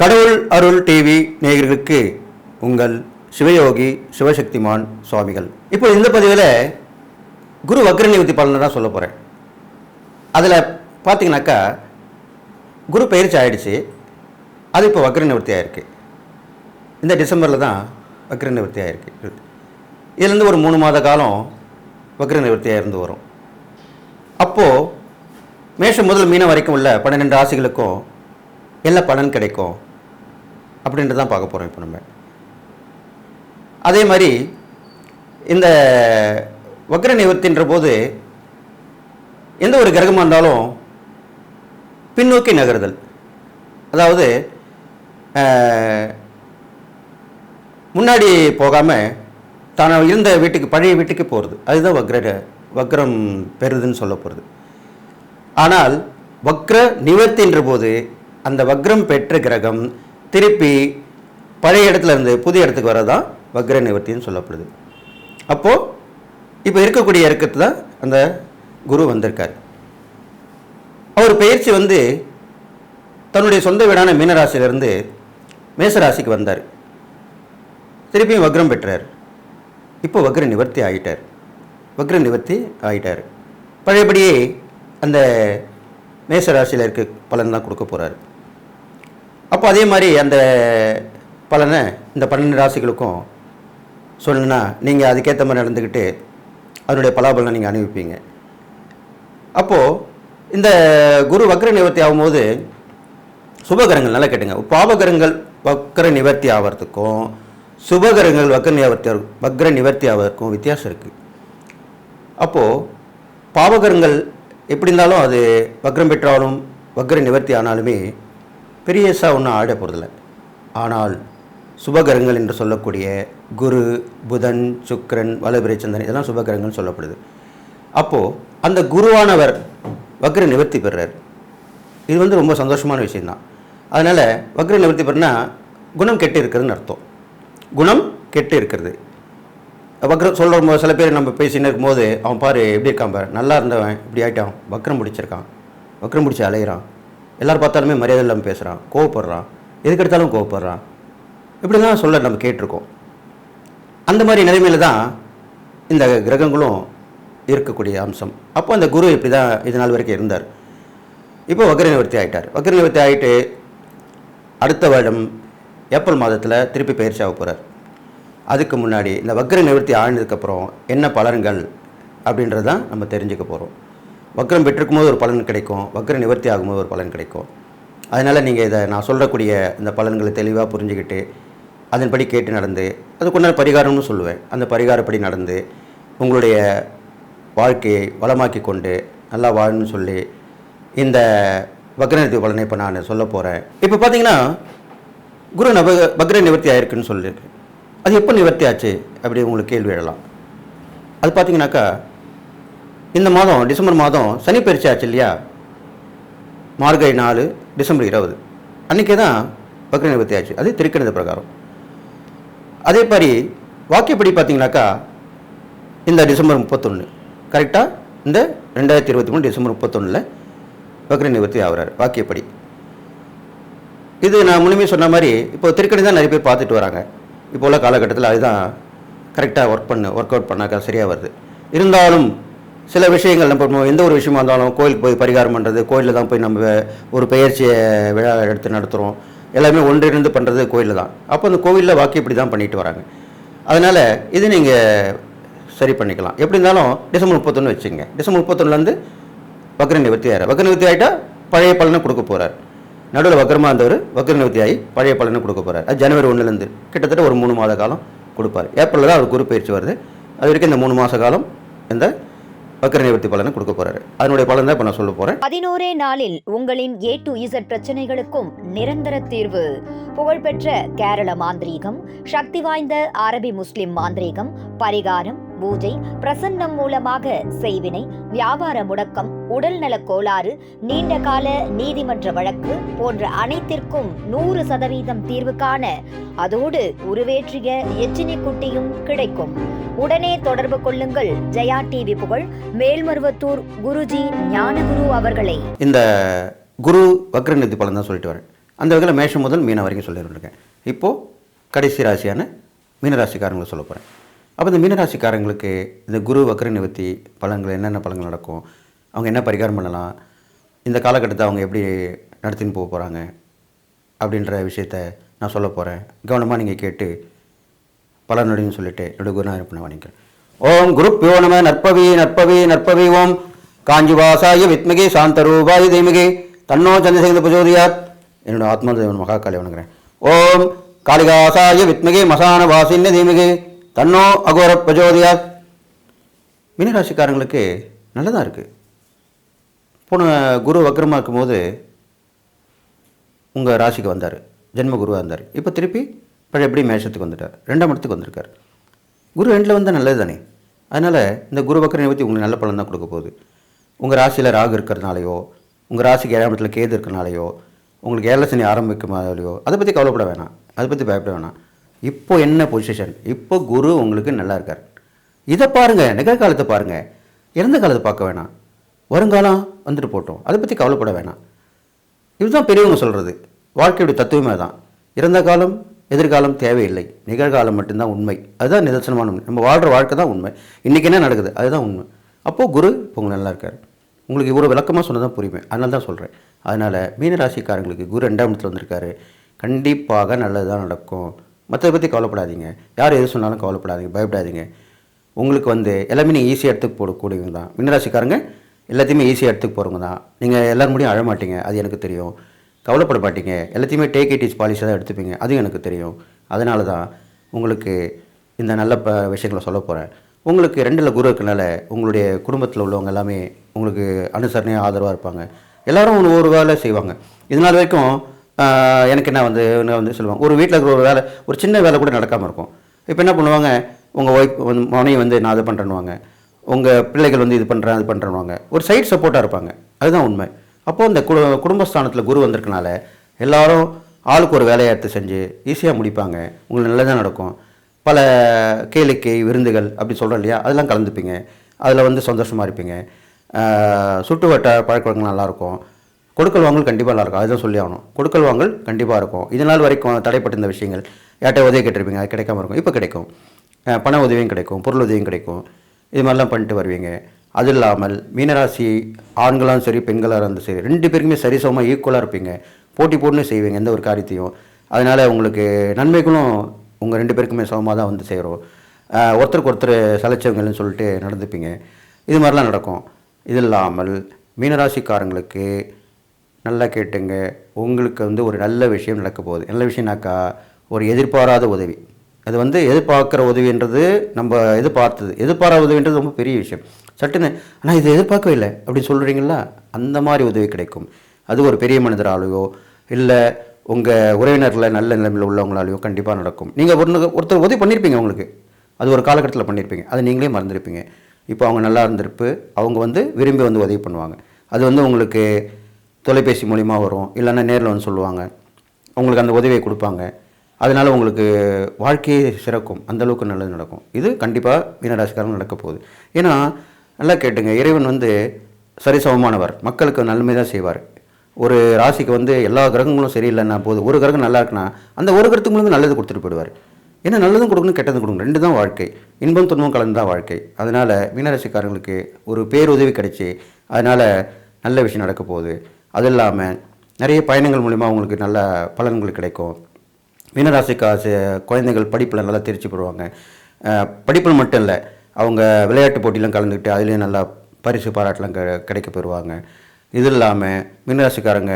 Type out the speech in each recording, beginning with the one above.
கடவுள் அருள் டிவி நேயர்களுக்கு உங்கள் சிவயோகி சிவசக்திமான் சுவாமிகள். இப்போ இந்த பதிவில் குரு வக்ர நிவர்த்தி பலனை தான் சொல்ல போகிறேன். அதில் பார்த்தீங்கன்னாக்கா குரு பயிற்சி ஆகிடுச்சு, அது இப்போ வக்ர நிவர்த்தி ஆகிருக்கு. இந்த டிசம்பரில் தான் வக்ர நிவர்த்தி ஆகிருக்கு. இதுலேருந்து ஒரு 3 மாத காலம் வக்ர நிவர்த்தியாக இருந்து வரும். அப்போது மேஷம் முதல் மீனம் வரைக்கும் உள்ள 12 ராசிகளுக்கும் என்ன பலன் கிடைக்கும் அப்படின்ட்டு தான் பார்க்க போகிறோம் இப்போ நம்ம. அதே மாதிரி இந்த வக்ர நிவர்த்தின்ற போது எந்த ஒரு கிரகமாக இருந்தாலும் பின்னோக்கி நகருதல், அதாவது முன்னாடி போகாமல் தான் இருந்த வீட்டுக்கு பழைய வீட்டுக்கு போகிறது, அதுதான் வக்ரம் பெறுதுன்னு சொல்ல போகிறது. ஆனால் வக்ர நிவர்த்தின்ற போது அந்த வக்ரம் பெற்ற கிரகம் திருப்பி பழைய இடத்துல இருந்து புதிய இடத்துக்கு வரதான் வக்ர நிவர்த்தின்னு சொல்லப்படுது. அப்போது இப்போ இருக்கக்கூடிய இறக்கத்து தான் அந்த குரு வந்திருக்கார். அவர் பயிற்சி தன்னுடைய சொந்த வீடான மீனராசியிலிருந்து மேசராசிக்கு வந்தார். திருப்பியும் வக்ரம் பெற்றார். இப்போ வக்ர நிவர்த்தி ஆகிட்டார். பழையபடியே அந்த மேசராசியில் இருக்க பலன் தான் கொடுக்க போகிறார். அப்போ அதே மாதிரி அந்த பலனை இந்த 12 ராசிகளுக்கும் சொல்லணுன்னா நீங்கள் அதுக்கேற்ற மாதிரி நடந்துக்கிட்டு அதனுடைய பலாபலனை நீங்கள் அனுபவிப்பீங்க. அப்போது இந்த குரு வக்ர நிவர்த்தி ஆகும்போது சுபகரங்கள் நல்லா கேட்டுங்க, பாபகரங்கள் வக்ர நிவர்த்தி ஆகிறதுக்கும் சுபகரங்கள் வக்ர நிவர்த்தி ஆகிறதுக்கும் வித்தியாசம் இருக்குது. அப்போது பாவகரங்கள் எப்படி இருந்தாலும் அது வக்ரம் பெற்றாலும் வக்ர நிவர்த்தி ஆனாலுமே பெரியசாக ஒன்றும் ஆட போகிறதில்ல. ஆனால் சுபகிரகங்கள் என்று சொல்லக்கூடிய குரு, புதன், சுக்கிரன், வளபிறை, சந்திரன் இதெல்லாம் சுபகிரகங்கள் சொல்லப்படுது. அப்போது அந்த குருவானவர் வக்ர நிவர்த்தி பெறுறார். இது ரொம்ப சந்தோஷமான விஷயந்தான். அதனால் வக்ர நிவர்த்தி பெறுனா குணம் கெட்டு இருக்கிறதுன்னு அர்த்தம். குணம் கெட்டு இருக்கிறது. வக்ரம் சொல்கிற சில பேர் நம்ம பேசின்னு இருக்கும்போது அவன் பாரு எப்படி இருக்கான் பாரு, நல்லா இருந்தவன் இப்படி ஆகிட்டான், வக்ரம் பிடிச்சிருக்கான், வக்ரம் பிடிச்சி அலையிறான், எல்லோரும் பார்த்தாலுமே மரியாதை இல்லாமல் பேசுகிறான், கோவப்படுறான், எதுக்கு எடுத்தாலும் கோவப்படுறான், இப்படிலாம் சொல்ல நம்ம கேட்டிருக்கோம். அந்த மாதிரி நிலைமையில் தான் இந்த கிரகங்களும் இருக்கக்கூடிய அம்சம். அப்போ அந்த குரு இப்படி தான் இது நாள் வரைக்கும் இருந்தார். இப்போ வக்ர நிவர்த்தி ஆகிட்டார். வக்ர நிவர்த்தி ஆகிட்டு அடுத்த வருடம் ஏப்ரல் மாதத்தில் திருப்பி பயிற்சி ஆக போகிறார். அதுக்கு முன்னாடி இந்த வக்ர நிவர்த்தி ஆனதுக்கப்புறம் என்ன பலன்கள் அப்படின்றது தான் நம்ம தெரிஞ்சுக்க போகிறோம். வக்ரம் பெற்றிருக்கும் போது ஒரு பலன் கிடைக்கும், வக்ர நிவர்த்தி ஆகும்போது ஒரு பலன் கிடைக்கும். அதனால் நீங்கள் இதை நான் சொல்லக்கூடிய இந்த பலன்களை தெளிவாக புரிஞ்சுக்கிட்டு அதன்படி கேட்டு நடந்து அதுக்குண்டான பரிகாரம்னு சொல்லுவேன், அந்த பரிகாரப்படி நடந்து உங்களுடைய வாழ்க்கையை வளமாக்கி கொண்டு நல்லா வாழணும்னு சொல்லி இந்த வக்ர நிவர்த்தி பலனை இப்போ நான் சொல்ல போகிறேன். இப்போ பார்த்தீங்கன்னா குரு வக்ர நிவர்த்தி ஆயிருக்குன்னு சொல்லியிருக்கு. அது எப்போ நிவர்த்தி ஆச்சு அப்படி உங்களுக்கு கேள்வி எழலாம். அது பார்த்தீங்கன்னாக்கா இந்த மாதம் டிசம்பர் மாதம் சனி பயிற்சி ஆச்சு இல்லையா, மார்கழி 4 டிசம்பர் 20 அன்றைக்கே தான் வக்ர நிவர்த்தி ஆச்சு. அது திருக்கணித பிரகாரம். அதே மாதிரி வாக்கியப்படி பார்த்தீங்கன்னாக்கா இந்த டிசம்பர் 31 கரெக்டாக இந்த 2023 டிசம்பர் 31 வக்ர நிவர்த்தி ஆகிறார் வாக்கியப்படி. இது நான் முழுமையாக சொன்ன மாதிரி இப்போ திருக்கணி தான் நிறைய பேர் பார்த்துட்டு வராங்க. இப்போ உள்ள காலகட்டத்தில் அதுதான் கரெக்டாக ஒர்க் அவுட் பண்ணாக்கா சரியாக வருது. இருந்தாலும் சில விஷயங்கள் நம்ம எந்த ஒரு விஷயமா இருந்தாலும் கோயிலுக்கு போய் பரிகாரம் பண்ணுறது, கோயிலில் தான் போய் நம்ம ஒரு பெயர்ச்சியை விழா எடுத்து நடத்துகிறோம், எல்லாமே ஒன்றிணைந்து பண்ணுறது கோயிலில் தான். அப்போ அந்த கோவிலில் வாக்கியப்படி தான் பண்ணிட்டு வராங்க. அதனால் இது நீங்கள் சரி பண்ணிக்கலாம். எப்படி இருந்தாலும் டிசம்பர் 31 வச்சுங்க. டிசம்பர் 31லேருந்து வக்ர நிவர்த்தி ஆகிறார். வக்ர நிவர்த்தி ஆகிட்டா பழைய பலனை கொடுக்க போகிறார். நடுவில் வக்ரமாக இருந்தவர் வக்ர நிவர்த்தி ஆகி பழைய பலனை கொடுக்க போகிறார். அது ஜனவரி 1லேருந்து கிட்டத்தட்ட ஒரு 3 மாத காலம் கொடுப்பார். ஏப்ரலில் தான் அவர் குரு பயிற்சி வருது. அது வரைக்கும் இந்த 3 மாத காலம் இந்த வக்ர நிவர்த்தி பலனை கொடுக்க போறாரு. அதனுடைய பலன் தான் இப்ப நான் சொல்ல போறேன். 11 நாளில் உங்களின் A to Z பிரச்சனைகளுக்கும் நிரந்தர தீர்வு. புகழ்பெற்ற கேரள மாந்திரீகம், சக்தி வாய்ந்த அரபி முஸ்லிம் மாந்திரீகம், பரிகாரம், பூஜை, பிரசன்னம் மூலமாக செய்வினை, வியாபார முடக்கம், உடல்நலக் கோளாறு, நீண்ட கால நீதிமன்ற வழக்கு போன்ற அனைத்திற்கும் 100% தீர்வு காண அதோடு உருவேற்றிய எச்சினி குட்டியும் கிடைக்கும். உடனே தொடர்பு கொள்ளுங்கள். ஜெயா டிவி புகழ் மேல்மருவத்தூர் குருஜி ஞானகுரு அவர்களை. இந்த குரு வக்ர நிவர்த்தி பலன் தான் சொல்லிட்டு வரேன். அந்த வகையில் மேஷம் முதல் மீனம் வரைக்கும் சொல்லியிருக்கேன். இப்போது கடைசி ராசியான மீனராசிக்காரங்களை சொல்ல போகிறேன். அப்போ இந்த மீனராசிக்காரங்களுக்கு இந்த குரு வக்ர நிவர்த்தி பலன்கள் என்னென்ன பலன்கள் நடக்கும், அவங்க என்ன பரிகாரம் பண்ணலாம், இந்த காலகட்டத்தை அவங்க எப்படி நடத்தின்னு போக போகிறாங்க அப்படின்ற விஷயத்த நான் சொல்ல போகிறேன். கவனமாக நீங்கள் கேட்டு பலனுடையும் சொல்லிட்டு என்னுடைய குருநாதர் பண்ண வாங்கிக்கிறேன். ஓம் குருப்பியோ நம. நற்பவி நற்பவி நற்பவி. ஓம் காஞ்சிவாசாய வித்மகே சாந்தரூபாய தீமகே தன்னோ சந்திரசேகர பிரச்சோதயாத். என்னோட ஆத்மதேவன் மகாகாளி வணங்குறேன். ஓம் காளிகாசாய வித்மகே மசான வாசின்ய தீமகே தன்னோ அகோர பிரச்சோதயாத். மீனராசிக்காரங்களுக்கு நல்லதாக இருக்குது. போன குரு வக்ரமாக இருக்கும்போது உங்கள் ராசிக்கு வந்தார், ஜென்ம குருவாக இருந்தார். இப்போ திருப்பி எப்படி மேஷத்துக்கு வந்துட்டார், 2ஆம் இடத்துக்கு வந்திருக்கார். குரு 2ல் வந்தால் நல்லது தானே. அதனால் இந்த குரு வக்ர நிவர்த்தி உங்களுக்கு நல்ல பலன் தான் கொடுக்க போகுது. உங்கள் ராசியில் ராகு இருக்கிறதுனாலையோ, உங்கள் ராசிக்கு 7ஆம் இடத்துல கேது இருக்கிறனாலையோ, உங்களுக்கு ஏழரை சனி ஆரம்பிக்குமாலையோ அதை பற்றி கவலைப்பட வேணாம், அதை பற்றி பயப்பட வேணாம். இப்போ என்ன பொசிஷன், இப்போ குரு உங்களுக்கு நல்லா இருக்கார். இதை பாருங்கள், நிகழ்காலத்தை பாருங்கள், இறந்த காலத்தை பார்க்க வேணாம். வருங்காலம் வந்துட்டு போட்டோம், அதை பற்றி கவலைப்பட வேணாம். இதுதான் பெரியவங்க சொல்கிறது. வாழ்க்கையுடைய தத்துவமே தான். இறந்த காலம் எதிர்காலம் தேவையில்லை, நிகழ்காலம் மட்டும்தான் உண்மை. அதுதான் நிதர்சனமான உண்மை. நம்ம வாழ்கிற வாழ்க்கை தான் உண்மை. இன்றைக்கி என்ன நடக்குது அதுதான் உண்மை. அப்போது குரு இப்போ உங்களுக்கு நல்லா இருக்கார். உங்களுக்கு இவ்வளோ விளக்கமாக சொன்னதான் புரியுமே, அதனால தான் சொல்கிறேன். அதனால் மீனராசிக்காரங்களுக்கு குரு 2ஆம் இடத்துல வந்திருக்காரு. கண்டிப்பாக நல்லது தான் நடக்கும். மற்றதை பற்றி கவலைப்படாதீங்க, யார் எது சொன்னாலும் கவலைப்படாதீங்க, பயப்படாதீங்க. உங்களுக்கு எல்லாமே நீங்கள் ஈஸியாக எடுத்துக்கு போடக்கூடியவங்க தான் மீனராசிக்காரங்க. எல்லாத்தையுமே ஈஸியாக எடுத்துக்கு போகிறவங்க தான். நீங்கள் எல்லோரும் முடியும் அழ மாட்டீங்க, அது எனக்கு தெரியும். கவலைப்பட மாட்டீங்க, எல்லாத்தையுமே டேக் இட் இஸ் பாலிசியாக தான் எடுத்துப்பீங்க, அதுவும் எனக்கு தெரியும். அதனால தான் உங்களுக்கு இந்த நல்ல விஷயங்களை சொல்ல போகிறேன். உங்களுக்கு 2ல் குரு இருக்கனால உங்களுடைய குடும்பத்தில் உள்ளவங்க எல்லாமே உங்களுக்கு அனுசரணையாக ஆதரவாக இருப்பாங்க. எல்லோரும் ஒரு வேலை செய்வாங்க. இதனால் வரைக்கும் எனக்கு என்ன சொல்லுவாங்க, ஒரு வீட்டில் இருக்கிற ஒரு வேலை, ஒரு சின்ன வேலை கூட நடக்காமல் இருக்கும். இப்போ என்ன பண்ணுவாங்க, உங்கள் ஒய்ஃப் மனைவி நான் அதை பண்ணுறேன்னுவாங்க, உங்கள் பிள்ளைகள் இது பண்ணுறேன் அது பண்ணுறேன்னுவாங்க. ஒரு சைட் சப்போர்ட்டாக இருப்பாங்க. அதுதான் உண்மை. அப்போது இந்த குடும்பஸ்தானத்தில் குரு வந்திருக்கனால எல்லோரும் ஆளுக்கு ஒரு வேலையை எடுத்து செஞ்சு ஈஸியாக முடிப்பாங்க. உங்களுக்கு நல்லதாக நடக்கும். பல கேளிக்கை விருந்துகள் அப்படி சொல்கிறோம் இல்லையா, அதெல்லாம் கலந்துப்பீங்க. அதில் சந்தோஷமாக இருப்பீங்க. சுட்டு வட்ட பழக்க வழக்கங்கள் நல்லாயிருக்கும். கொடுக்கல் வாங்கல் கண்டிப்பாக நல்லாயிருக்கும். அதுதான் சொல்லி ஆகணும். கொடுக்கல் வாங்கல் கண்டிப்பாக இருக்கும். இதனால் வரைக்கும் தடைப்பட்டிருந்த விஷயங்கள், யார்கிட்ட உதவி கேட்டிருப்பீங்க, அது கிடைக்காம இருக்கும், இப்போ கிடைக்கும். பண உதவியும் கிடைக்கும், பொருள் உதவியும் கிடைக்கும். இது மாதிரிலாம் பண்ணிட்டு வருவீங்க. அது இல்லாமல் மீனராசி ஆண்களாகவும் சரி பெண்களாக இருந்தாலும் சரி 2 பேருக்குமே சரிசமமாக ஈக்குவலாக இருப்பீங்க. போட்டி போட்டுன்னு செய்வீங்க எந்த ஒரு காரியத்தையும். அதனால் உங்களுக்கு நன்மைகளும் உங்கள் 2 பேருக்குமே சமமாக தான் சேரும். ஒருத்தருக்கு ஒருத்தர் சலைச்சவங்கன்னு சொல்லிட்டு நடந்துப்பீங்க. இது மாதிரிலாம் நடக்கும். இது இல்லாமல் மீனராசிக்காரங்களுக்கு நல்லா கேட்டுங்க, உங்களுக்கு ஒரு நல்ல விஷயம் நடக்க போகுது. நல்ல விஷயம்னாக்கா ஒரு எதிர்பாராத உதவி. அது எதிர்பார்க்குற உதவின்றது நம்ம எதிர்பாராத உதவின்றது ரொம்ப பெரிய விஷயம். சட்டுன்னு ஆனால் இது எதிர்பார்க்கவே இல்லை அப்படின்னு சொல்கிறீங்களா, அந்த மாதிரி உதவி கிடைக்கும். அது ஒரு பெரிய மனிதராலேயோ இல்லை உங்கள் உறவினர்களில் நல்ல நிலைமையில் உள்ளவங்களாலேயோ கண்டிப்பாக நடக்கும். நீங்கள் ஒருத்தர் உதவி பண்ணியிருப்பீங்க, உங்களுக்கு அது ஒரு காலகட்டத்தில் பண்ணியிருப்பீங்க, அதை நீங்களே மறந்துருப்பீங்க. இப்போ அவங்க நல்லா இருந்திருப்பு, அவங்க விரும்பி உதவி பண்ணுவாங்க. அது உங்களுக்கு தொலைபேசி மூலிமா வரும், இல்லைன்னா நேரில் சொல்லுவாங்க, உங்களுக்கு அந்த உதவியை கொடுப்பாங்க. அதனால் உங்களுக்கு வாழ்க்கையே சிறக்கும், அந்தளவுக்கு நல்லது நடக்கும். இது கண்டிப்பாக மீனராசிக்காரங்க நடக்க போகுது. ஏன்னா நல்லா கேட்டுங்க, இறைவன் சரிசமமானவர், மக்களுக்கு நன்மை தான் செய்வார். ஒரு ராசிக்கு எல்லா கிரகங்களும் சரியில்லைன்னா போது, ஒரு கிரகம் நல்லா இருக்குன்னா அந்த ஒரு கிரகத்துக்கு நல்லது கொடுத்துட்டு போயிடுவார். ஏன்னா நல்லதும் கொடுக்கணும் கெட்டதும் கொடுக்கணும், 2 தான் வாழ்க்கை. இன்பம் துன்பம் கலந்து தான் வாழ்க்கை. அதனால் மீனராசிக்காரங்களுக்கு ஒரு பேருதவி கிடைச்சி அதனால் நல்ல விஷயம் நடக்க போகுது. அது இல்லாமல் நிறைய பயணங்கள் மூலிமா அவங்களுக்கு நல்ல பலன்கள் கிடைக்கும். மீனராசிக்கு குழந்தைகள் படிப்பில் நல்லா தேர்ச்சி பெறுவாங்க. படிப்பில் மட்டும் இல்லை, அவங்க விளையாட்டு போட்டிலாம் கலந்துக்கிட்டு அதுலேயும் நல்லா பரிசு பாராட்டெலாம் கிடைக்க பெறுவாங்க. இது இல்லாமல் மீனராசிக்காரங்க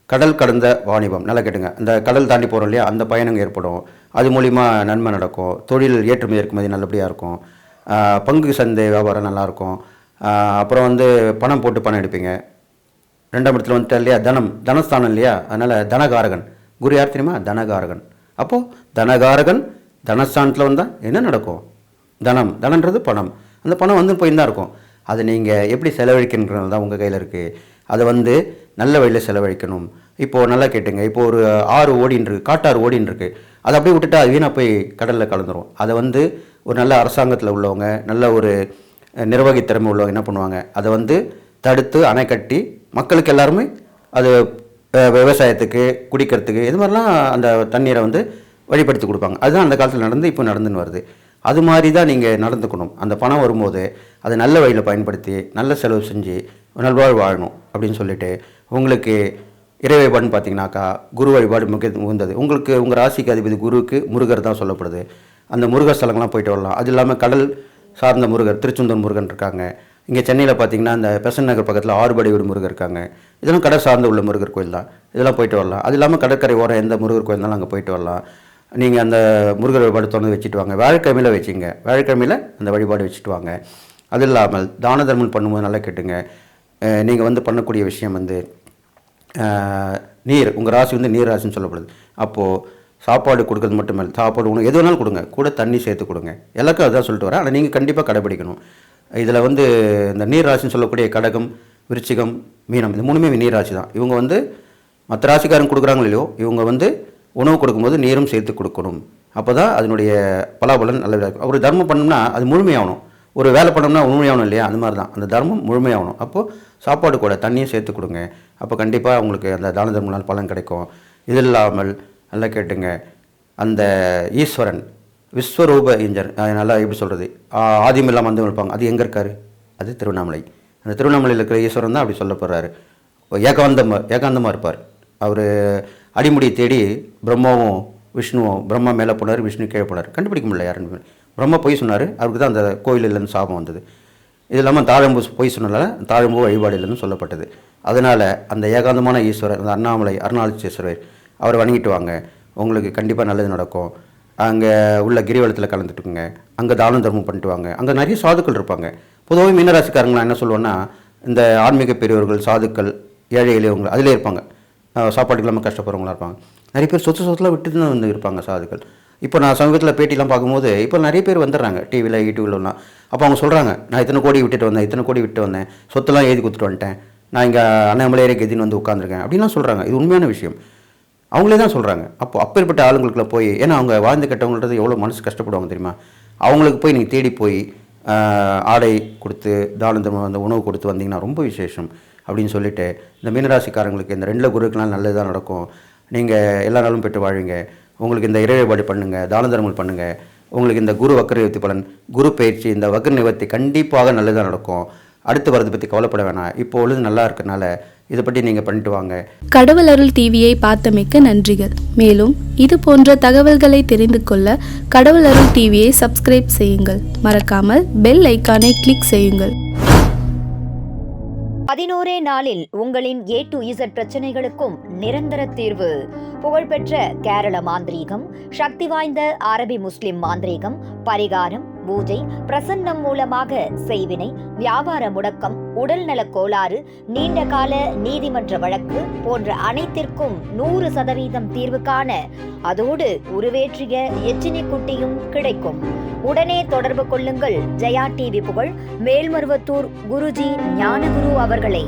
கடல் கடந்த வாணிபம், நல்லா கேட்டுங்க, அந்த கடல் தாண்டி போகிறோம் இல்லையா, அந்த பயணம் ஏற்படும். அது மூலிமா நன்மை நடக்கும். தொழில் ஏற்றுமதி இறக்குமதி நல்லபடியாக இருக்கும். பங்கு சந்தை வியாபாரம் நல்லாயிருக்கும். அப்புறம் பணம் போட்டு பணம் எடுப்பீங்க. 2ஆம் இடத்துல இல்லையா, தனஸ்தானம் இல்லையா, அதனால் தனகாரகன் குரு யார் தெரியுமா, தனகாரகன். அப்போது தனகாரகன் தனஸ்தானத்தில் வந்தால் என்ன நடக்கும், தனன்றது பணம். அந்த பணம் போய் தான் இருக்கும். அதை நீங்கள் எப்படி செலவழிக்கணுன்றது தான் உங்கள் கையில் இருக்குது. அதை நல்ல வழியில் செலவழிக்கணும். இப்போது நல்லா கேட்டுங்க, இப்போது ஒரு ஆறு ஓடின்னு காட்டாறு ஓடின்னு இருக்குது, அதை அப்படியே விட்டுட்டா அது வீணாக போய் கடலில் கலந்துரும். அதை ஒரு நல்ல அரசாங்கத்தில் உள்ளவங்க, நல்ல ஒரு நிர்வாகித்திறமை உள்ளவங்க என்ன பண்ணுவாங்க, அதை தடுத்து அணை கட்டி மக்களுக்கு எல்லாருமே அது விவசாயத்துக்கு, குடிக்கிறதுக்கு, இது மாதிரிலாம் அந்த தண்ணீரை வந்து வழிப்படுத்தி கொடுப்பாங்க. அதுதான் அந்த காலத்தில் நடந்து இப்போ நடந்துன்னு வருது. அது மாதிரி தான் நீங்கள் நடந்துக்கணும். அந்த பணம் வரும்போது அதை நல்ல வழியில் பயன்படுத்தி நல்ல செலவு செஞ்சு நல்வாழ்வு வாழணும் அப்படின்னு சொல்லிட்டு, உங்களுக்கு இறை வழிபாடுன்னு பார்த்தீங்கன்னாக்கா குரு வழிபாடு மிக உகந்தது. உங்களுக்கு உங்கள் ராசிக்கு அதிபதி குருவுக்கு முருகர் தான் சொல்லப்படுது. அந்த முருகர் ஸ்தலங்கள்லாம் போயிட்டு வரலாம். அது இல்லாமல் கடல் சார்ந்த முருகர் திருச்செந்தூர் முருகன் இருக்காங்க. இங்கே சென்னையில் பார்த்தீங்கன்னா அந்த பெசன்ட் நகர் பக்கத்தில் ஆறுபடை வீடு முருகர் இருக்காங்க. இதெல்லாம் கடல் சார்ந்து உள்ள முருகர் கோயில் தான். இதெல்லாம் போயிட்டு வரலாம். அது இல்லாமல் கடற்கரை ஓரம் எந்த முருகர் கோயில் இருந்தாலும் அங்கே போயிட்டு வரலாம். நீங்கள் அந்த முருகர் வழிபாடு தொடர்ந்து வச்சுட்டு வாங்க. வியாழக்கிழமையில் வச்சுங்க. வியாழக்கிழமையில் அந்த வழிபாடு வச்சுட்டு வாங்க. அது இல்லாமல் தான தர்மம் பண்ணும்போது நல்லா கேட்டுங்க. நீங்கள் வந்து பண்ணக்கூடிய விஷயம் வந்து நீர், உங்கள் ராசி வந்து நீர் ராசின்னு சொல்லப்படுது. அப்போது சாப்பாடு கொடுக்கறது மட்டும் இல்லை, சாப்பாடு உணவு எது வேணாலும் கொடுங்க, கூட தண்ணி சேர்த்து கொடுங்க. எல்லாருக்கும் அதுதான் சொல்லிட்டு வரேன். ஆனால் நீங்கள் கண்டிப்பாக கடைபிடிக்கணும். இதில் வந்து இந்த நீர் ராசின்னு சொல்லக்கூடிய கடகம், விருச்சிகம், மீனம், இது மூணுமே நீர் ராசி தான். இவங்க வந்து மற்ற ராசிக்காரங்க கொடுக்குறாங்களோ இல்லையோ, இவங்க வந்து உணவு கொடுக்கும்போது நீரும் சேர்த்து கொடுக்கணும். அப்போ தான் அதனுடைய பலாபலன் நல்லதாக இருக்கும். ஒரு தர்மம் பண்ணோம்னா அது முழுமையாகணும். ஒரு வேலை பண்ணோம்னா முழுமையாகணும் இல்லையா? அந்த மாதிரி தான் அந்த தர்மம் முழுமையாகணும். அப்போது சாப்பாடு கூட தண்ணியும் சேர்த்து கொடுங்க. அப்போ கண்டிப்பாக உங்களுக்கு அந்த தான தர்மனால் பலன் கிடைக்கும். இது இல்லாமல் நல்லா கேட்டுங்க, அந்த ஈஸ்வரன் விஸ்வரூப இஞ்சர், நல்லா எப்படி சொல்கிறது, ஆதிமில்லாம் வந்து இருப்பாங்க. அது எங்கே இருக்கார்? அது திருவண்ணாமலை. அந்த திருவண்ணாமலையில் இருக்கிற ஈஸ்வரன் தான் அப்படி சொல்லப்படுறாரு. ஏகாந்தமாக இருப்பார். அவர் அடிமுடி தேடி பிரம்மாவும் விஷ்ணுவும், பிரம்மா மேலே போனார், விஷ்ணு கீழே போனார். கண்டுபிடிக்க முடியல யாருன்னு. பிரம்மா போய் சொன்னார், அவருக்கு தான் அந்த கோயில் இல்லைன்னு சாபம் வந்தது. இது இல்லாமல் தாழம்பூ போய் சொன்னதால தாழம்பூ வழிபாடு இல்லைன்னு சொல்லப்பட்டது. அதனால் அந்த ஏகாந்தமான ஈஸ்வரர், அந்த அண்ணாமலை அருணாச்சலேஸ்வரர், அவரை வணங்கிட்டு வாங்க. உங்களுக்கு கண்டிப்பாக நல்லது நடக்கும். அங்கே உள்ள கிரிவலத்தில் கலந்துட்டுக்குங்க. அங்கே தானம் தர்மம் பண்ணிட்டு வாங்க. அங்கே நிறைய சாதுக்கள் இருப்பாங்க. பொதுவாக மீனராசிக்காரங்களாம் என்ன சொல்லுவோன்னா, இந்த ஆன்மீக பெரியவர்கள், சாதுக்கள், ஏழை எளியவங்க அதிலே இருப்பாங்க. சாப்பாட்டுக்கு இல்லாமல் கஷ்டப்படுறவங்களாம் இருப்பாங்க. நிறைய பேர் சொத்துலாம் விட்டு தான் வந்து இருப்பாங்க சாதுக்கள். இப்போ நான் சமீபத்தில் பேட்டிலாம் பார்க்கும்போது இப்போ நிறைய பேர் வந்துடுறாங்க டிவியில், யூடியூப்லாம். அப்போ அவங்க சொல்கிறாங்க, நான் இத்தனை கோடி விட்டு வந்தேன், சொத்தெல்லாம் எழுதி கொடுத்துட்டு வந்துட்டேன், நான் இங்கே அண்ணாமலையரே கெதின்னு வந்து உட்காந்துருக்கேன் அப்படின்லாம் சொல்கிறாங்க. இது உண்மையான விஷயம். அவங்களே தான் சொல்கிறாங்க. அப்பேற்பட்ட ஆளுங்களுக்குள்ள போய், ஏன்னா அவங்க வாழ்ந்து கட்டவங்கள்றது எவ்வளோ மனசு கஷ்டப்படுவாங்க தெரியுமா? அவங்களுக்கு போய் நீங்கள் தேடி போய் ஆடை கொடுத்து, தான தர்மம் வந்து உணவு கொடுத்து வந்தீங்கன்னா ரொம்ப விசேஷம் அப்படின்னு சொல்லிட்டு, இந்த மீனராசிக்காரங்களுக்கு இந்த 2 குருக்கெலாம் நல்லது தான் நடக்கும். நீங்கள் எல்லா நாளும் பெற்று வாழ்வீங்க. உங்களுக்கு இந்த இறை வழிபாடு பண்ணுங்கள், தான தர்மங்கள் பண்ணுங்கள். உங்களுக்கு இந்த குரு வக்ர நிவர்த்தி பலன், குரு பயிற்சி, இந்த வக்ர நிவர்த்தி கண்டிப்பாக நல்லதாக நடக்கும். அடுத்து வரதை பற்றி கவலைப்பட வேணாம். இப்போ உள்ளது நல்லா இருக்கனால இதை பற்றி நீங்கள் பண்ணிட்டு வாங்க. கடவுள் அருள் டிவியை பார்த்தமைக்க நன்றிகள். மேலும் இது போன்ற தகவல்களை தெரிந்து கொள்ள கடவுள் அருள் டிவியை சப்ஸ்கிரைப் செய்யுங்கள். மறக்காமல் பெல் ஐக்கானை கிளிக் செய்யுங்கள். 11 நாளில் உங்களின் A to Z பிரச்சனைகளுக்கும் நிரந்தர தீர்வு. புகழ்பெற்ற கேரள மாந்திரீகம், சக்தி வாய்ந்த அரபி முஸ்லிம் மாந்திரீகம், பரிகாரம், பூஜை, பிரசன்னம் மூலமாக செய்வினை, வியாபார முடக்கம், உடல்நலக் கோளாறு, நீண்ட கால நீதிமன்ற வழக்கு போன்ற அனைத்திற்கும் 100% தீர்வு காண அதோடு உருவேற்றிய எச்சினி குட்டியும் கிடைக்கும். உடனே தொடர்பு கொள்ளுங்கள் ஜெயா டிவி புகழ் மேல்மருவத்தூர் குருஜி ஞானகுரு அவர்களை.